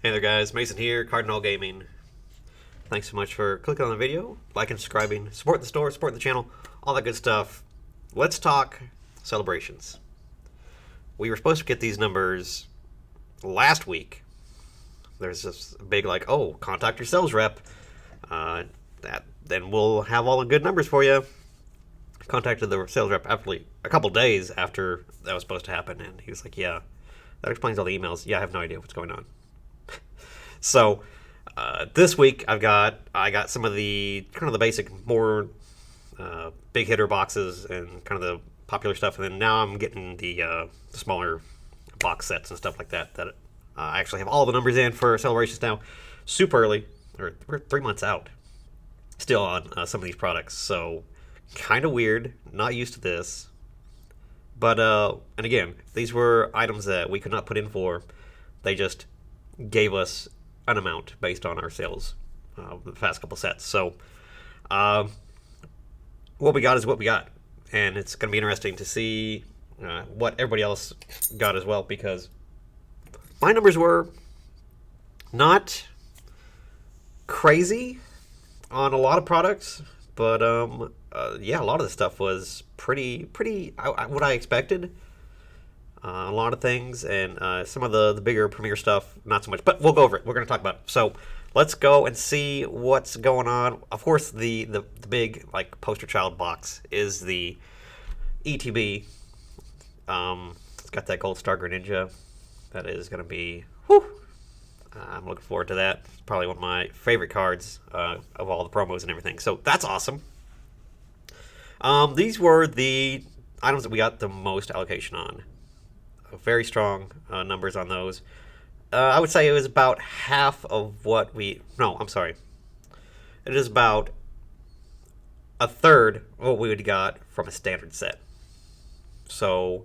Hey there guys, Mason here, Cardinal Gaming. Thanks so much for clicking on the video, liking, subscribing, support the store, support the channel, all that good stuff. Let's talk celebrations. We were supposed to get these numbers last week. There's this big oh, contact your sales rep. Then we'll have all the good numbers for you. Contacted the sales rep actually a couple days after that was supposed to happen, and he was like, yeah, that explains all the emails. Yeah, I have no idea what's going on. So this week I got some of the kind of the basic, more big hitter boxes and kind of the popular stuff, and then now I'm getting the smaller box sets and stuff like that. That I actually have all the numbers in for celebrations now. Super early, we're 3 months out, still on some of these products. So kind of weird, not used to this. But and again, these were items that we could not put in for. They just gave us an amount based on our sales the past couple sets. So what we got is what we got, and it's going to be interesting to see what everybody else got as well, because my numbers were not crazy on a lot of products, but yeah, a lot of the stuff was pretty what I expected. A lot of things, and some of the bigger premier stuff, not so much. But we'll go over it. We're going to talk about it. So let's go and see what's going on. Of course, the big poster child box is the ETB. It's got that gold Star Greninja. That is going to be, whew, I'm looking forward to that. It's probably one of my favorite cards of all the promos and everything. So that's awesome. These were the items that we got the most allocation on. Very strong numbers on those. I would say it was about half of what we... No, I'm sorry. It is about a third of what we would have got from a standard set. So,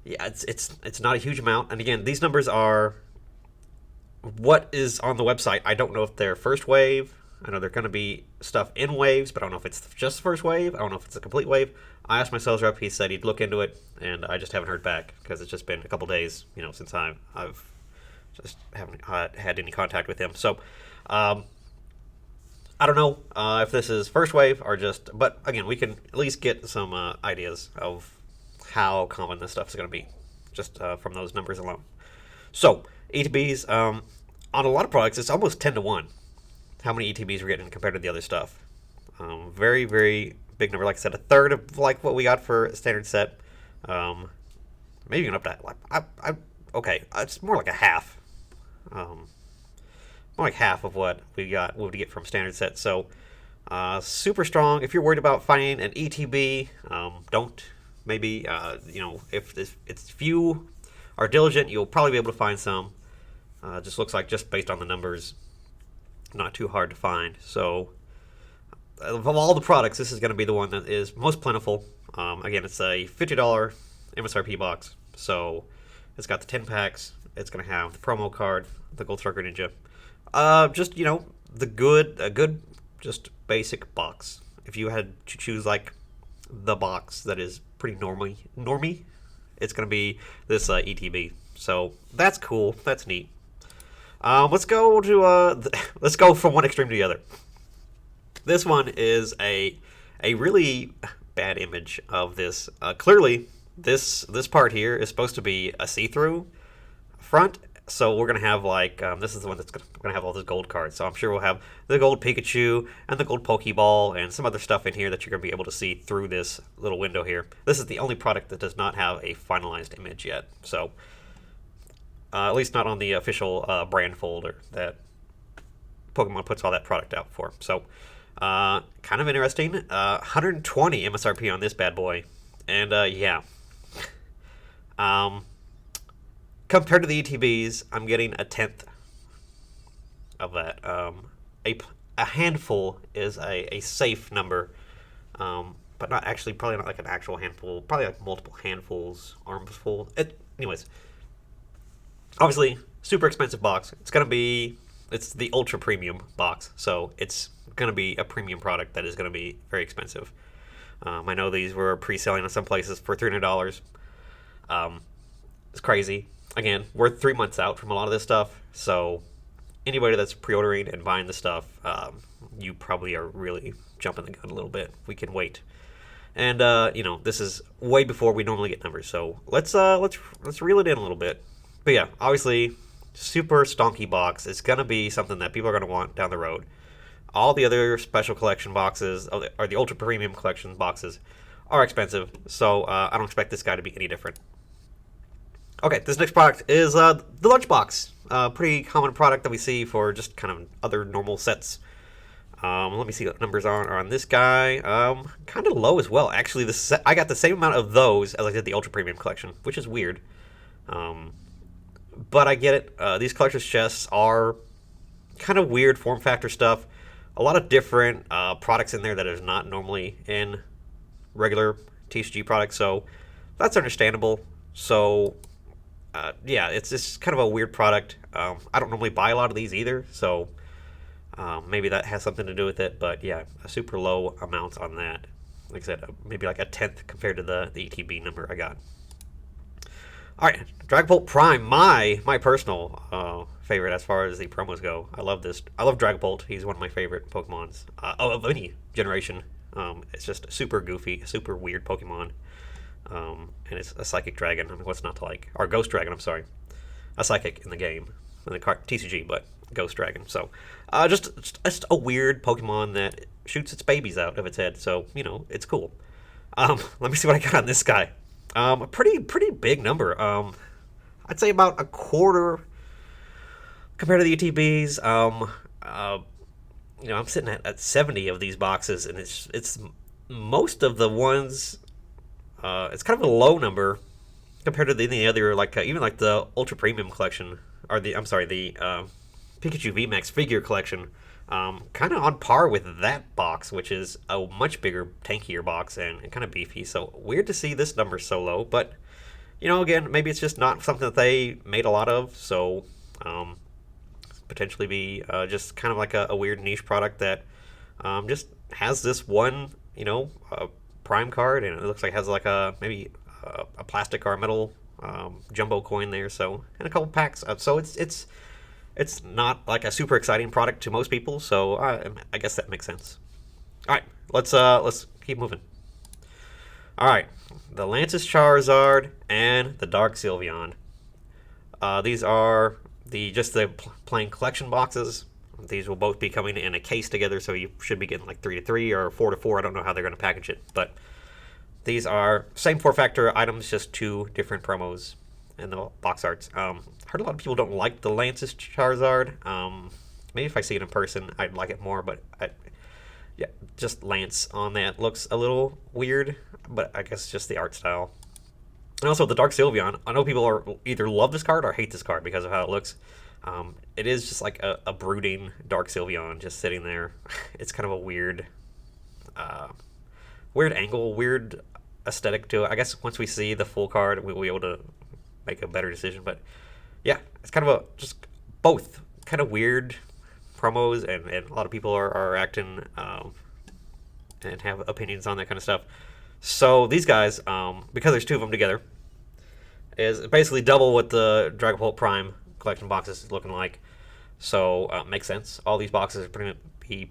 yeah, it's not a huge amount. And again, these numbers are what is on the website. I don't know if they're first wave. I know they're going to be stuff in waves, but I don't know if it's just the first wave. I don't know if it's a complete wave. I asked my sales rep. He said he'd look into it, and I just haven't heard back because it's just been a couple days, since I've just haven't had any contact with him. So I don't know if this is first wave or just. But again, we can at least get some ideas of how common this stuff is going to be just from those numbers alone. So ETBs on a lot of products, it's almost 10-1. How many ETBs we're getting compared to the other stuff. Very, very big number. Like I said, a third of what we got for a standard set. Maybe even up to okay, it's more like a half. More like half of what we would get from standard set. So super strong. If you're worried about finding an ETB, don't. Maybe if you are diligent, you'll probably be able to find some. Just looks like, just based on the numbers, not too hard to find. So of all the products, this is going to be the one that is most plentiful. Again, it's a $50 MSRP box, so it's got the 10 packs. It's going to have the promo card, the Gold Star Greninja. Just a good just basic box. If you had to choose the box that is pretty normie, it's going to be this ETB. So that's cool. That's neat. Let's go to let's go from one extreme to the other. This one is a really bad image of this. Clearly, this part here is supposed to be a see-through front. So we're gonna have this is the one that's gonna have all those gold cards. So I'm sure we'll have the gold Pikachu and the gold Pokeball and some other stuff in here that you're gonna be able to see through this little window here. This is the only product that does not have a finalized image yet. So. At least not on the official brand folder that Pokemon puts all that product out for. So, kind of interesting. 120 MSRP on this bad boy. And, yeah. Compared to the ETBs, I'm getting a tenth of that. A handful is a safe number. But not actually, probably not like an actual handful. Probably like multiple handfuls, arms full. Anyways. Obviously, super expensive box. It's the ultra premium box, so it's going to be a premium product that is going to be very expensive. I know these were pre-selling in some places for $300. It's crazy. Again, we're 3 months out from a lot of this stuff, so anybody that's pre-ordering and buying the stuff, you probably are really jumping the gun a little bit. We can wait, and this is way before we normally get numbers. So let's reel it in a little bit. But yeah, obviously, super stonky box is gonna be something that people are gonna want down the road. All the other special collection boxes, or the ultra premium collection boxes, are expensive, so I don't expect this guy to be any different. Okay, this next product is the lunchbox. Pretty common product that we see for just kind of other normal sets. Let me see what numbers are on this guy. Kind of low as well. Actually, I got the same amount of those as I did the ultra premium collection, which is weird. But I get it. These collector's chests are kind of weird form factor stuff. A lot of different products in there that is not normally in regular TCG products, so that's understandable. So yeah, it's just kind of a weird product. I don't normally buy a lot of these either, so maybe that has something to do with it. But yeah, a super low amount on that. Like I said, maybe like a tenth compared to the ETB number I got. All right, Dragon Bolt Prime, my personal favorite as far as the promos go. I love this. I love Dragon Bolt. He's one of my favorite Pokemons of any generation. It's just super goofy, super weird Pokemon. And it's a psychic dragon. I mean, what's not to like? Or ghost dragon, I'm sorry. A psychic in the game, in the TCG, but ghost dragon. So, just a weird Pokemon that shoots its babies out of its head. So, it's cool. Let me see what I got on this guy. A pretty big number. I'd say about a quarter compared to the ETBs. I'm sitting at 70 of these boxes, and it's most of the ones. It's kind of a low number compared to any other, even like the Ultra Premium collection, or the Pikachu Vmax figure collection. Kind of on par with that box, which is a much bigger, tankier box and kind of beefy. So weird to see this number so low, but again, maybe it's just not something that they made a lot of. So potentially be just kind of like a weird niche product that just has this one, prime card, and it looks like it has like maybe a plastic or a metal jumbo coin there. So, and a couple packs. So it's not like a super exciting product to most people. So I guess that makes sense. All right, let's keep moving. All right, the Lance's Charizard and the Dark Sylveon. These are the plain collection boxes. These will both be coming in a case together, so you should be getting like 3-3 or 4-4. I don't know how they're going to package it, but these are same four-factor items, just two different promos in the box arts. Heard a lot of people don't like the Lance's Charizard. Maybe if I see it in person, I'd like it more, but just Lance on that looks a little weird, but I guess just the art style. And also the Dark Sylveon. I know people either love this card or hate this card because of how it looks. It is just like a brooding Dark Sylveon just sitting there. It's kind of a weird angle, weird aesthetic to it. I guess once we see the full card, we'll be able to make a better decision. But yeah, it's kind of just both kind of weird promos, and a lot of people are acting and have opinions on that kind of stuff. So these guys, because there's two of them together, is basically double what the Dragon Bolt Prime collection boxes is looking like. So makes sense. All these boxes are pretty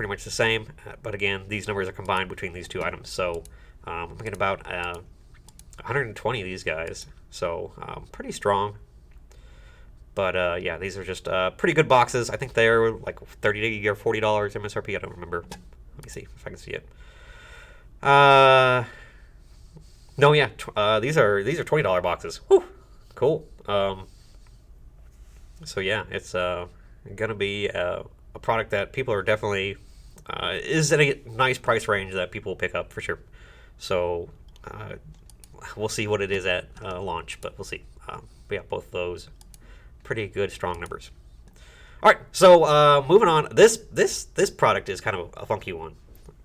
much the same, but again, these numbers are combined between these two items. So I'm thinking about 120 of these guys. So pretty strong. But yeah, these are just pretty good boxes. I think they're like $30 or $40 MSRP. I don't remember. Let me see if I can see it. No, yeah, these are $20 boxes. Whew, cool. So yeah, it's gonna be a product that people are definitely is in a nice price range that people will pick up for sure. So we'll see what it is at launch, but we'll see. But yeah, both of those pretty good, strong numbers. All right, so moving on. This product is kind of a funky one.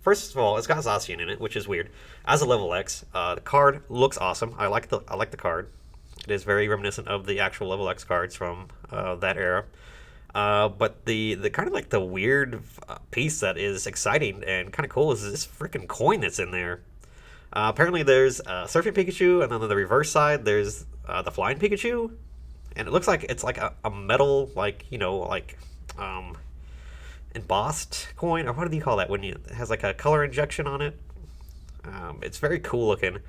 First of all, it's got Zacian in it, which is weird. As a level X, the card looks awesome. I like the card. It is very reminiscent of the actual level X cards from that era. But the kind of like the weird piece that is exciting and kind of cool is this freaking coin that's in there. Apparently there's Surfing Pikachu, and then on the reverse side there's the flying Pikachu, and it looks like it's like a metal, like embossed coin, or what do you call that when it has like a color injection on it? It's very cool looking.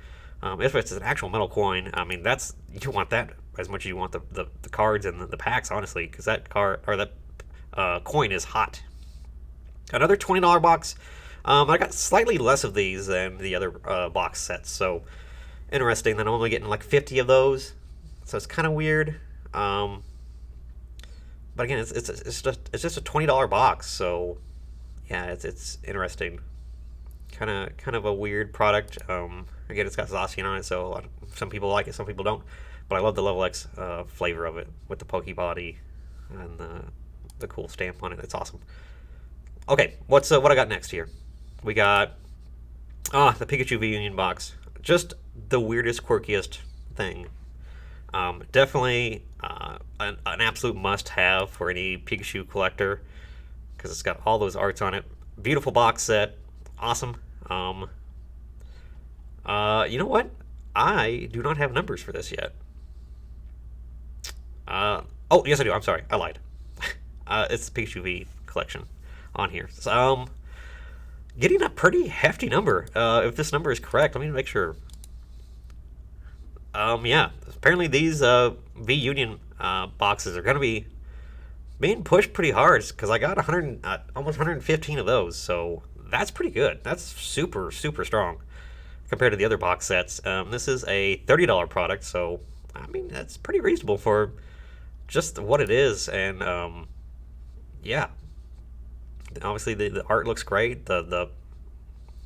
If it's an actual metal coin, I mean you want that as much as you want the cards and the packs, honestly, because that card or that coin is hot. Another $20 box. I got slightly less of these than the other box sets, so interesting that I'm only getting like 50 of those. So it's kind of weird. But again, it's just a $20 box, so yeah, it's interesting. Kind of a weird product. Again, it's got Zacian on it, so some people like it, some people don't. But I love the Level X flavor of it with the Poke Body and the cool stamp on it. It's awesome. Okay, what I got next here? We got the Pikachu V Union box. Just the weirdest, quirkiest thing. Definitely an absolute must-have for any Pikachu collector because it's got all those arts on it. Beautiful box set, awesome. You know what? I do not have numbers for this yet. Oh, yes I do. I'm sorry, I lied. It's the Pikachu V collection on here. So, getting a pretty hefty number. If this number is correct, let me make sure. Yeah, apparently these V Union boxes are going to be being pushed pretty hard because I got almost 115 of those, so that's pretty good. That's super strong compared to the other box sets. This is a $30 product, so I mean that's pretty reasonable for just what it is, and yeah, obviously the art looks great. The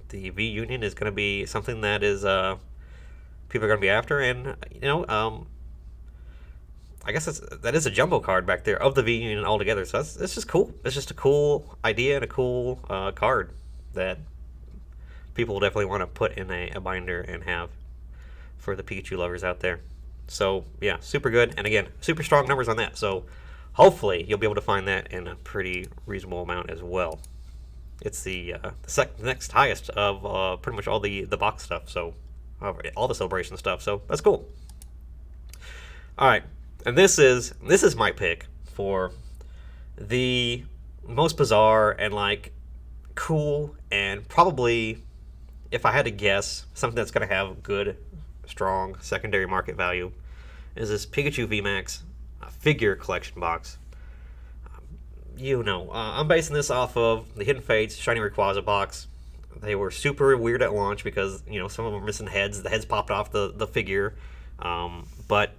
V Union is going to be something that is people are going to be after, and I guess that is a jumbo card back there of the V Union altogether. So it's just cool. It's just a cool idea and a cool card that people will definitely want to put in a binder and have for the Pikachu lovers out there. So yeah, super good, and again, super strong numbers on that. So hopefully you'll be able to find that in a pretty reasonable amount as well. It's the next highest of pretty much all the box stuff. So all the celebration stuff. So that's cool. All right, and this is my pick for the most bizarre and like cool, and probably, if I had to guess, something that's going to have good, strong secondary market value is this Pikachu Vmax figure collection box. I'm basing this off of the Hidden Fates Shiny Rayquaza box. They were super weird at launch because some of them were missing heads. The heads popped off the figure, but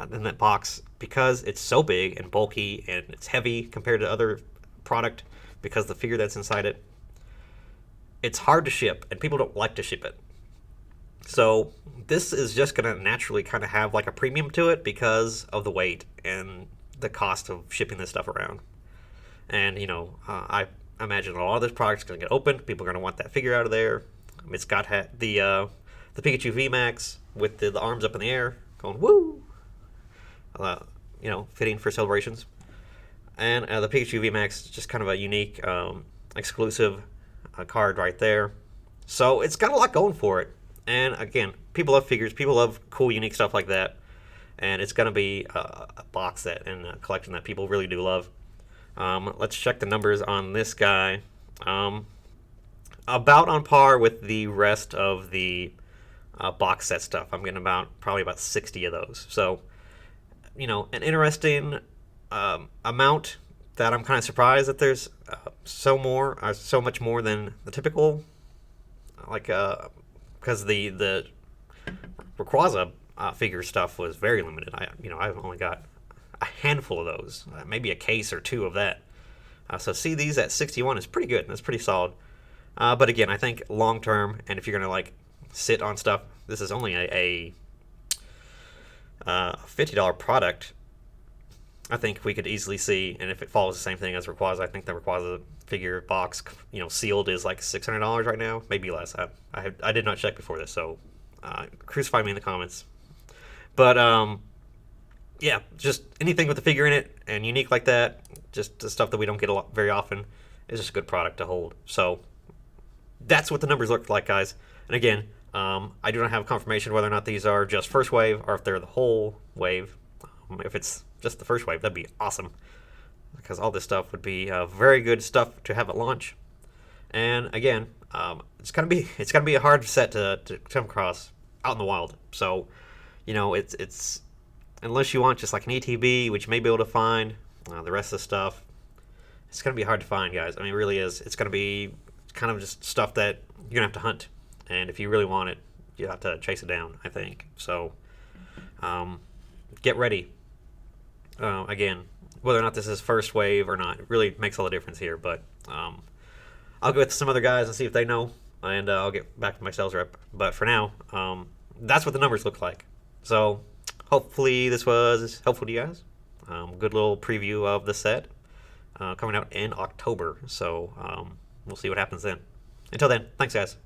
then that box, because it's so big and bulky and it's heavy compared to other product, because the figure that's inside it, it's hard to ship and people don't like to ship it. So this is just going to naturally kind of have like a premium to it because of the weight and the cost of shipping this stuff around. And I imagine a lot of this product's going to get opened. People are going to want that figure out of there. It's got the Pikachu Vmax with the arms up in the air going woo, fitting for celebrations. And the Pikachu Vmax is just kind of a unique, exclusive card right there. So it's got a lot going for it. And again, people love figures. People love cool, unique stuff like that. And it's going to be a box set and a collection that people really do love. Let's check the numbers on this guy. About on par with the rest of the box set stuff. I'm getting probably about 60 of those. So, an interesting amount that I'm kind of surprised that there's so much more than the typical, because the Rayquaza figure stuff was very limited. I've only got a handful of those, maybe a case or two of that. So see these at 61 is pretty good. That's pretty solid. But again, I think long term, and if you're gonna sit on stuff, this is only a $50 product. I think we could easily see, and if it follows the same thing as Rayquaza, I think the Rayquaza figure box, sealed is like $600 right now, maybe less. I did not check before this, so crucify me in the comments. But yeah, just anything with a figure in it and unique like that, just the stuff that we don't get very often, is just a good product to hold. So that's what the numbers look like, guys. And again, I do not have confirmation whether or not these are just first wave or if they're the whole wave. If it's just the first wave, that'd be awesome, because all this stuff would be very good stuff to have at launch. And again, it's gonna be a hard set to come across out in the wild. So, it's unless you want just like an ETB, which you may be able to find, the rest of the stuff, it's gonna be hard to find, guys. I mean, it really is. It's gonna be kind of just stuff that you're gonna have to hunt, and if you really want it, you have to chase it down, I think. So, get ready. Again, whether or not this is first wave or not, it really makes all the difference here. But I'll go with some other guys and see if they know, and I'll get back to my sales rep. But for now, that's what the numbers look like. So hopefully this was helpful to you guys. Good little preview of the set coming out in October. So we'll see what happens then. Until then, thanks, guys.